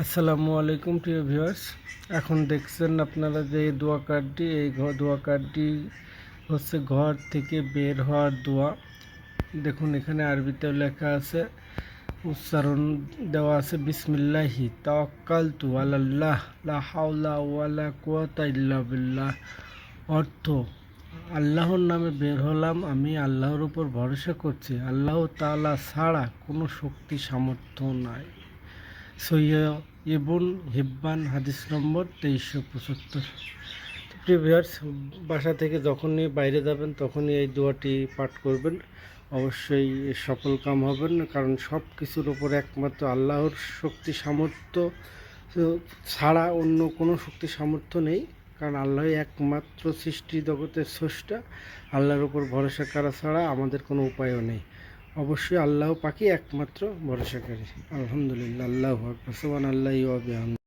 আসসালামু আলাইকুম প্রিয় ভিউয়ার্স। এখন দেখছেন আপনারা যে এই দোয়া কার্ডটি, এই দোয়া কার্ডটি হচ্ছে ঘর থেকে বের হওয়ার দোয়া। দেখুন এখানে আরবিতে লেখা আছে, উচ্চারণ দেওয়া আছে, বিসমিল্লাহি তাওয়াক্কালতু আলাল্লাহ লা হাওলা ওয়ালা কুওয়াতা ইল্লা বিল্লাহ। অর্থ, আল্লাহর নামে বের হলাম, আমি আল্লাহর উপর ভরসা করছি, আল্লাহ তাআলা ছাড়া কোনো শক্তি সামর্থ্য নাই। সহিহ ইবন হিব্বান, হাদিস নম্বর 2375। প্রিয় ভিউয়ার্স, বাসা থেকে যখনই বাইরে যাবেন তখনই এই দোয়াটি পাঠ করবেন, অবশ্যই সফল কাম হবেন। কারণ সব কিছুর উপর একমাত্র আল্লাহর শক্তি সামর্থ্য ছাড়া অন্য কোনো শক্তি সামর্থ্য নেই। কারণ আল্লাহ একমাত্র সৃষ্টি জগতের স্রষ্টা। আল্লাহর উপর ভরসা করা ছাড়া আমাদের কোনো উপায়ও নেই। অবশ্যই আল্লাহ পাকই একমাত্র ভরসাকারী। আলহামদুলিল্লাহ, আল্লাহু আকবার, সুবহানাল্লাহি ওয়া বিহামদিহি।